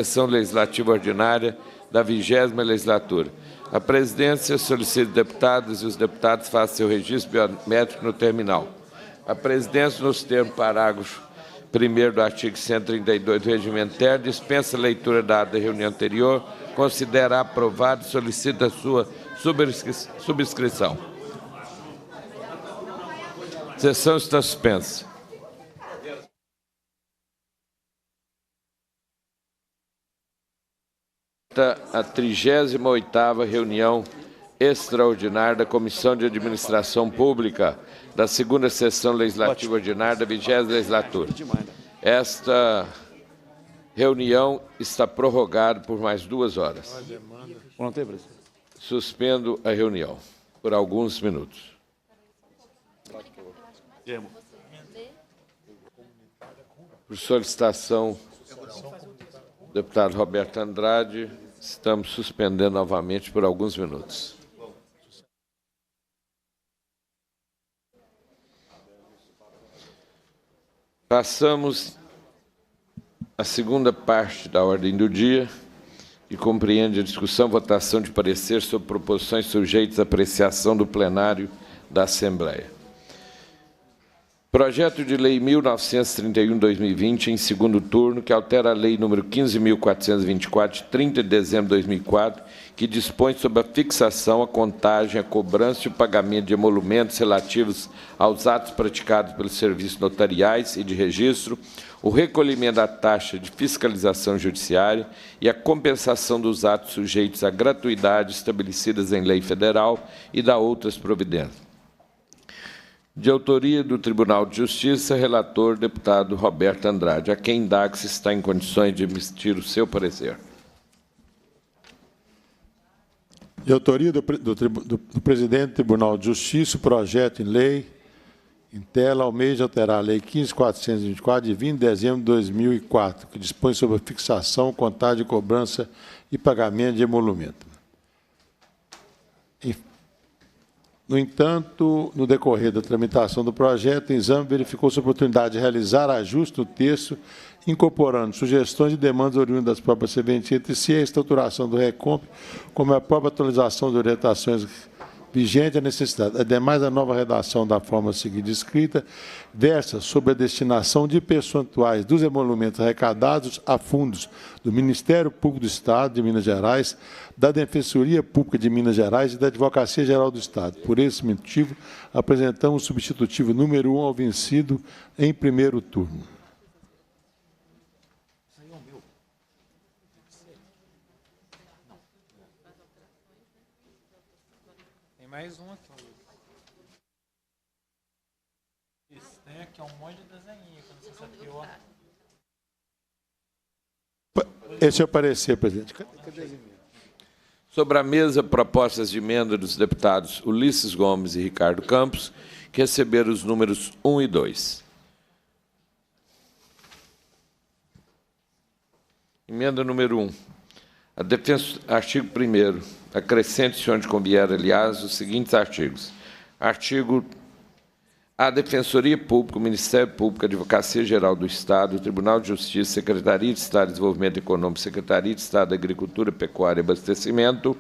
Sessão Legislativa Ordinária da 20ª Legislatura. A presidência solicita os deputados e os deputados façam seu registro biométrico no terminal. A presidência, nos termos do parágrafo 1º do artigo 132 do Regimento Interno, dispensa a leitura da ata da reunião anterior, considera aprovado e solicita a sua subscrição. A sessão está suspensa. A 38ª reunião extraordinária da Comissão de Administração Pública da 2ª Sessão Legislativa Ordinária da 20ª Legislatura. Esta reunião está prorrogada por mais 2 horas. Suspendo a reunião por alguns minutos. Por solicitação do deputado Roberto Andrade, estamos suspendendo novamente por alguns minutos. Passamos à segunda parte da ordem do dia, que compreende a discussão e votação de parecer sobre proposições sujeitas à apreciação do plenário da Assembleia. Projeto de Lei 1931/2020, em segundo turno, que altera a Lei nº 15.424, de 30 de dezembro de 2004, que dispõe sobre a fixação, a contagem, a cobrança e o pagamento de emolumentos relativos aos atos praticados pelos serviços notariais e de registro, o recolhimento da taxa de fiscalização judiciária e a compensação dos atos sujeitos à gratuidade estabelecidas em lei federal e da outras providências. De autoria do Tribunal de Justiça, relator, deputado Roberto Andrade, a quem indago se está em condições de emitir o seu parecer. De autoria do presidente do Tribunal de Justiça, o projeto em lei, em tela, almeja alterar a Lei 15.424, de 20 de dezembro de 2004, que dispõe sobre a fixação, contagem, cobrança e pagamento de emolumento. No entanto, no decorrer da tramitação do projeto, o exame verificou-se a oportunidade de realizar ajuste no texto, incorporando sugestões e demandas oriundas das próprias serventias, entre si a estruturação do RECOMP, como a própria atualização de orientações vigente a necessidade. Ademais, a nova redação da forma seguinte escrita versa sobre a destinação de percentuais dos emolumentos arrecadados a fundos do Ministério Público do Estado de Minas Gerais, da Defensoria Pública de Minas Gerais e da Advocacia Geral do Estado. Por esse motivo, apresentamos o substitutivo número 1 ao vencido em primeiro turno. Mais um aqui. Isso, tem aqui um monte de desenho, quando você sabe pior. Esse é o parecer, presidente. Sobre a mesa, propostas de emenda dos deputados Ulisses Gomes e Ricardo Campos, que receberam os números 1 e 2. Emenda número 1. Artigo 1º. Acrescente-se onde convier, aliás, os seguintes artigos. Artigo: a Defensoria Pública, o Ministério Público, a Advocacia Geral do Estado, o Tribunal de Justiça, Secretaria de Estado de Desenvolvimento Econômico, Secretaria de Estado da Agricultura, Pecuária e Abastecimento,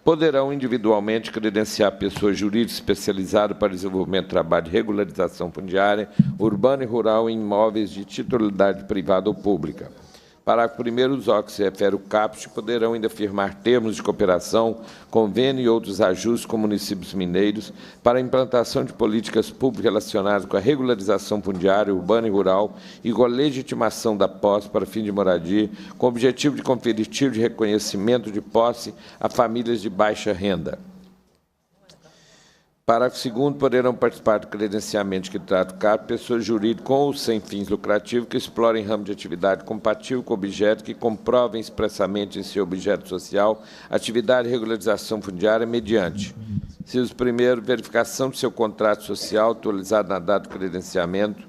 poderão individualmente credenciar pessoa jurídica especializada para desenvolvimento de trabalho de regularização fundiária, urbana e rural em imóveis de titularidade privada ou pública. Parágrafo 1º, os órgãos que se refere ao CAPT poderão ainda firmar termos de cooperação, convênio e outros ajustes com municípios mineiros para a implantação de políticas públicas relacionadas com a regularização fundiária, urbana e rural e com a legitimação da posse para fim de moradia, com o objetivo de conferir título de reconhecimento de posse a famílias de baixa renda. Parágrafo 2º, poderão participar do credenciamento que trata o CAP pessoas jurídicas com ou sem fins lucrativos que explorem ramo de atividade compatível com o objeto, que comprovem expressamente em seu objeto social atividade de regularização fundiária mediante: inciso 1º, verificação do seu contrato social atualizado na data do credenciamento.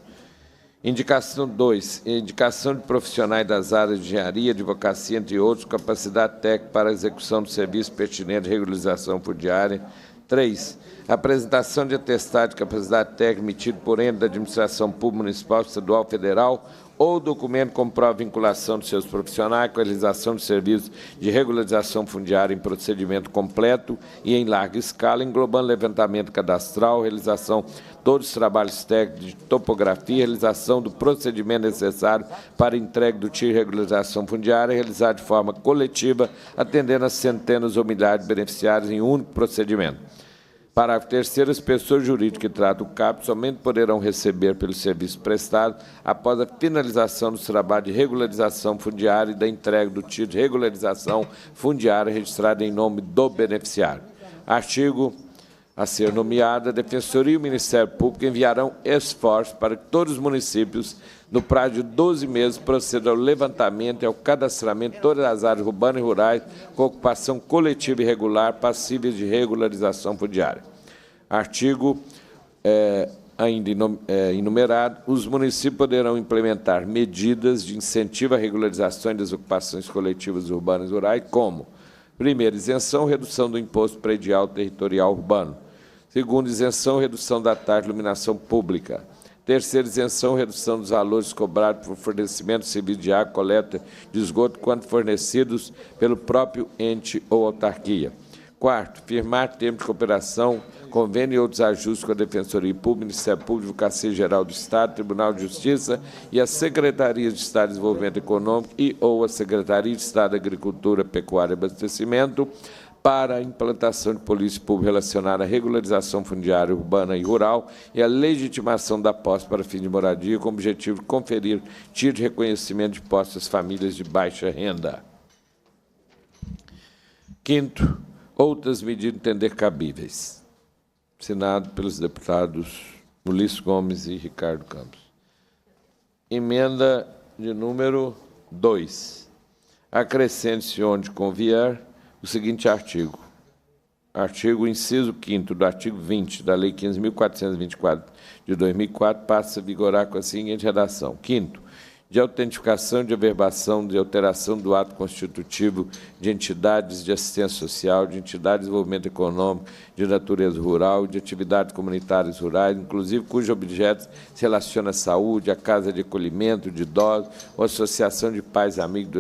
Indicação 2, indicação de profissionais das áreas de engenharia, advocacia, entre outros, capacidade técnica para a execução do serviço pertinente de regularização fundiária. 3. Apresentação de atestado de capacidade técnica emitido por ente da Administração Pública Municipal, Estadual, Federal ou documento que comprova a vinculação de seus profissionais com a realização de serviços de regularização fundiária em procedimento completo e em larga escala, englobando levantamento cadastral, realização de todos os trabalhos técnicos de topografia, realização do procedimento necessário para entrega do TIR de regularização fundiária, realizado de forma coletiva, atendendo a centenas ou milhares de beneficiários em um único procedimento. Parágrafo 3º, as pessoas jurídicas que tratam o CAP somente poderão receber pelo serviço prestado após a finalização dos trabalhos de regularização fundiária e da entrega do título de regularização fundiária registrado em nome do beneficiário. Artigo a ser nomeado, a Defensoria e o Ministério Público enviarão esforços para que todos os municípios, no prazo de 12 meses, procedam ao levantamento e ao cadastramento de todas as áreas urbanas e rurais com ocupação coletiva e regular passíveis de regularização fundiária. Artigo ainda enumerado, os municípios poderão implementar medidas de incentivo à regularização das ocupações coletivas urbanas e rurais, como: primeiro, isenção, redução do imposto predial territorial urbano. Segundo, isenção, redução da taxa de iluminação pública. Terceiro, isenção, redução dos valores cobrados por fornecimento de serviço de água, coleta de esgoto, quando fornecidos pelo próprio ente ou autarquia. Quarto, firmar termo de cooperação, convênio e outros ajustes com a Defensoria Pública, Ministério Público, Advocacia Geral do Estado, Tribunal de Justiça e a Secretaria de Estado de Desenvolvimento Econômico e ou a Secretaria de Estado de Agricultura, Pecuária e Abastecimento, para a implantação de política pública relacionada à regularização fundiária urbana e rural e à legitimação da posse para fim de moradia, com o objetivo de conferir título de reconhecimento de posse às famílias de baixa renda. Quinto, outras medidas entender cabíveis. Assinado pelos deputados Ulisses Gomes e Ricardo Campos. Emenda de número 2. Acrescente-se onde convier o seguinte artigo. Artigo, inciso 5º do artigo 20 da Lei 15.424 de 2004, passa a vigorar com a seguinte redação. Quinto, de autentificação, de averbação, de alteração do ato constitutivo de entidades de assistência social, de entidades de desenvolvimento econômico, de natureza rural, de atividades comunitárias rurais, inclusive cujos objetos se relacionam à saúde, à casa de acolhimento de idosos, ou associação de pais amigos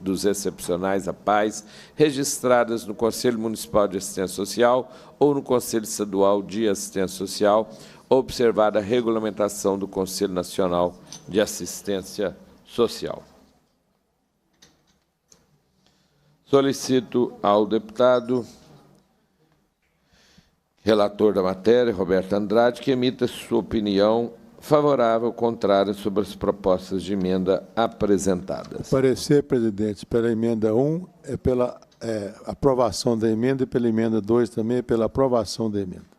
dos excepcionais a pais, registradas no Conselho Municipal de Assistência Social ou no Conselho Estadual de Assistência Social, observada a regulamentação do Conselho Nacional de Assistência Social. Solicito ao deputado relator da matéria, Roberto Andrade, que emita sua opinião favorável ou contrária sobre as propostas de emenda apresentadas. O parecer, presidente, pela emenda 1 é pela aprovação da emenda e pela emenda 2 também é pela aprovação da emenda.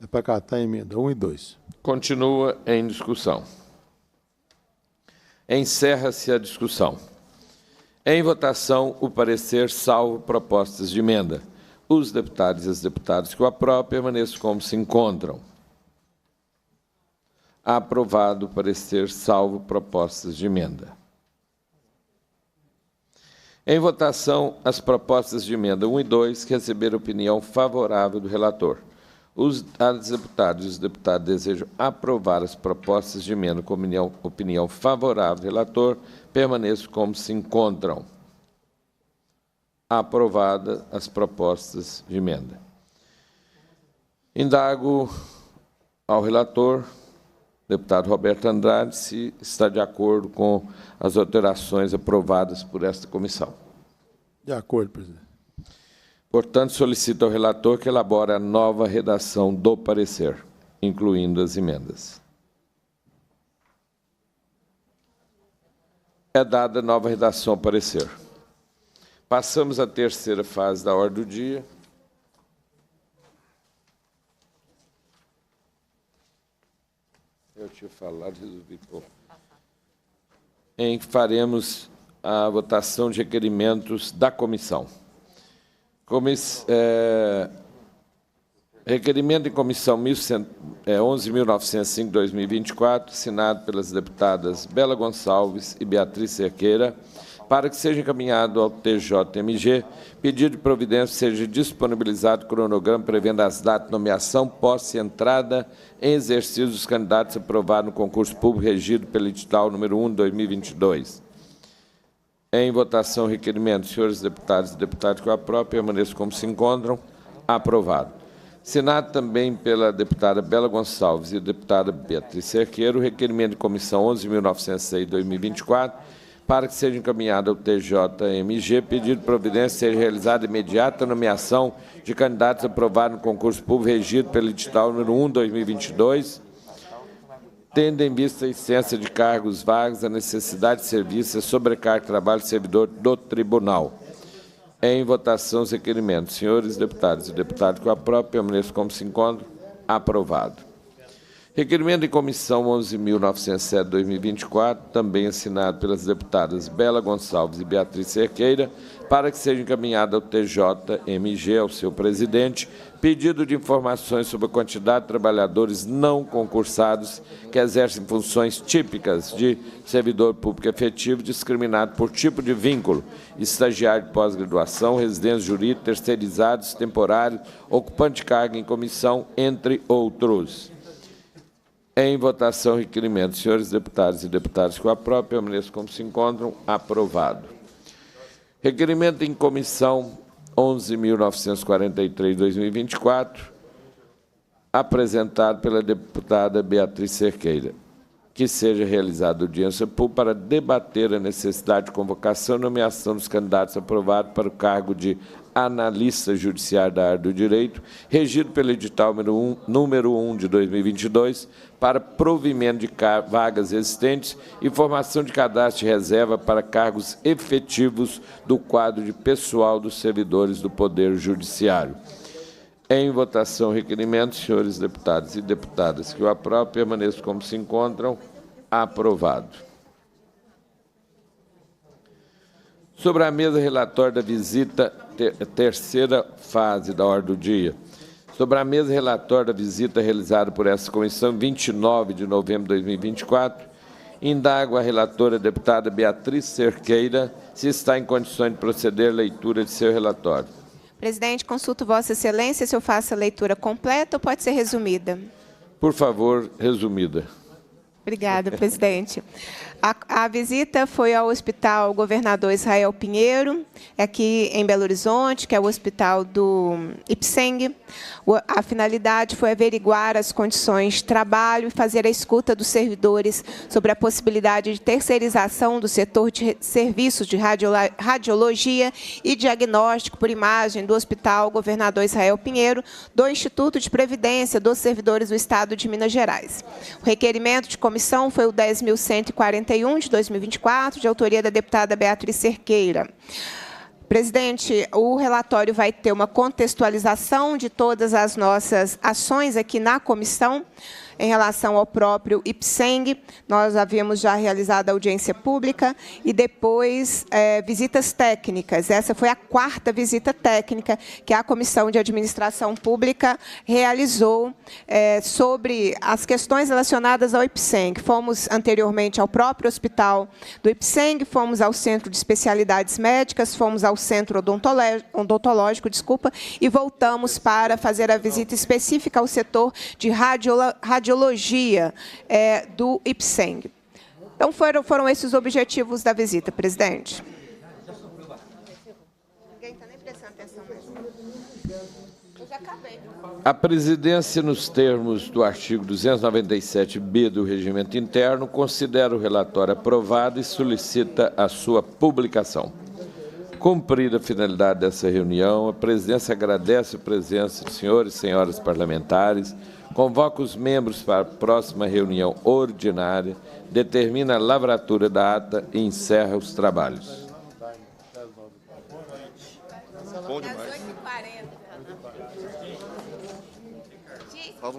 É para acatar a emenda 1 e 2. Continua em discussão. Encerra-se a discussão. Em votação, o parecer salvo propostas de emenda. Os deputados e as deputadas que o aprovam permaneçam como se encontram. Aprovado o parecer salvo propostas de emenda. Em votação, as propostas de emenda 1 e 2 que receberam opinião favorável do relator. Os deputados e os deputados desejam aprovar as propostas de emenda com opinião favorável do relator, permaneçam como se encontram. Aprovadas as propostas de emenda. Indago ao relator, deputado Roberto Andrade, se está de acordo com as alterações aprovadas por esta comissão. De acordo, presidente. Portanto, solicito ao relator que elabore a nova redação do parecer, incluindo as emendas. É dada a nova redação ao parecer. Passamos à terceira fase da ordem do dia. Eu tinha falado, resolvi pôr. Em que faremos a votação de requerimentos da comissão. Requerimento de comissão 11.905/2024, assinado pelas deputadas Bela Gonçalves e Beatriz Cerqueira, para que seja encaminhado ao TJMG, pedido de providência seja disponibilizado o cronograma prevendo as datas de nomeação, posse e entrada em exercício dos candidatos aprovados no concurso público regido pelo edital número 1 de 2022. Em votação, o requerimento. Senhores deputados e deputadas que o aprovam, permaneçam como se encontram. Aprovado. Assinado também pela deputada Bela Gonçalves e deputada Beatriz Cerqueira, o requerimento de comissão 11.906/2024, para que seja encaminhado ao TJMG, pedido de providência seja realizada imediata nomeação de candidatos aprovados no concurso público regido pelo edital número 1 de 2022, tendo em vista a existência de cargos vagos, a necessidade de serviço e a sobrecarga de trabalho do servidor do tribunal. Em votação, os requerimentos. Senhores deputados e deputadas que o aprovam, permaneçam como se encontram. Aprovado. Requerimento de comissão 11.907/2024, também assinado pelas deputadas Bela Gonçalves e Beatriz Cerqueira, para que seja encaminhado ao TJMG, ao seu presidente, pedido de informações sobre a quantidade de trabalhadores não concursados que exercem funções típicas de servidor público efetivo, discriminado por tipo de vínculo, estagiário de pós-graduação, residentes jurídicos, terceirizados, temporários, ocupante de carga em comissão, entre outros. Em votação, requerimento. Senhores deputados e deputadas que o aprovam, permaneçam como se encontram. Aprovado. Requerimento em comissão 11.943/2024, apresentado pela deputada Beatriz Cerqueira, que seja realizada audiência pública para debater a necessidade de convocação e nomeação dos candidatos aprovados para o cargo de analista judiciário da área do direito, regido pelo edital número 1 de 2022, para provimento de vagas existentes e formação de cadastro de reserva para cargos efetivos do quadro de pessoal dos servidores do Poder Judiciário. Em votação, requerimento. Senhores deputados e deputadas que o aprovam, permaneçam como se encontram. Aprovado. Sobre a mesa, relatório da visita, terceira fase da ordem do dia. Sobre a mesa, relatório da visita realizada por essa comissão, 29 de novembro de 2024, indago a relatora deputada Beatriz Cerqueira se está em condições de proceder à leitura de seu relatório. Presidente, consulto Vossa Excelência se eu faço a leitura completa ou pode ser resumida. Por favor, resumida. Obrigada, presidente. A visita foi ao Hospital Governador Israel Pinheiro, aqui em Belo Horizonte, que é o hospital do IPSENG. A finalidade foi averiguar as condições de trabalho e fazer a escuta dos servidores sobre a possibilidade de terceirização do setor de serviços de radiologia e diagnóstico por imagem do Hospital Governador Israel Pinheiro, do Instituto de Previdência dos Servidores do Estado de Minas Gerais. O requerimento de comissão foi o 10.141 de 2024, de autoria da deputada Beatriz Cerqueira. Presidente, o relatório vai ter uma contextualização de todas as nossas ações aqui na comissão em relação ao próprio IPSENG. Nós havíamos já realizado a audiência pública e depois visitas técnicas. Essa foi a 4ª visita técnica que a Comissão de Administração Pública realizou sobre as questões relacionadas ao IPSENG. Fomos anteriormente ao próprio hospital do IPSENG, fomos ao Centro de Especialidades Médicas, fomos ao Centro Odontológico, e voltamos para fazer a visita específica ao setor de radiologia do IPSENG. Então, foram esses os objetivos da visita, presidente. Ninguém está nem prestando atenção mesmo. Eu já acabei. A presidência, nos termos do artigo 297-B do Regimento Interno, considera o relatório aprovado e solicita a sua publicação. Cumprida a finalidade dessa reunião, a presidência agradece a presença dos senhores e senhoras parlamentares, convoca os membros para a próxima reunião ordinária, determina a lavratura da ata e encerra os trabalhos. Bom demais.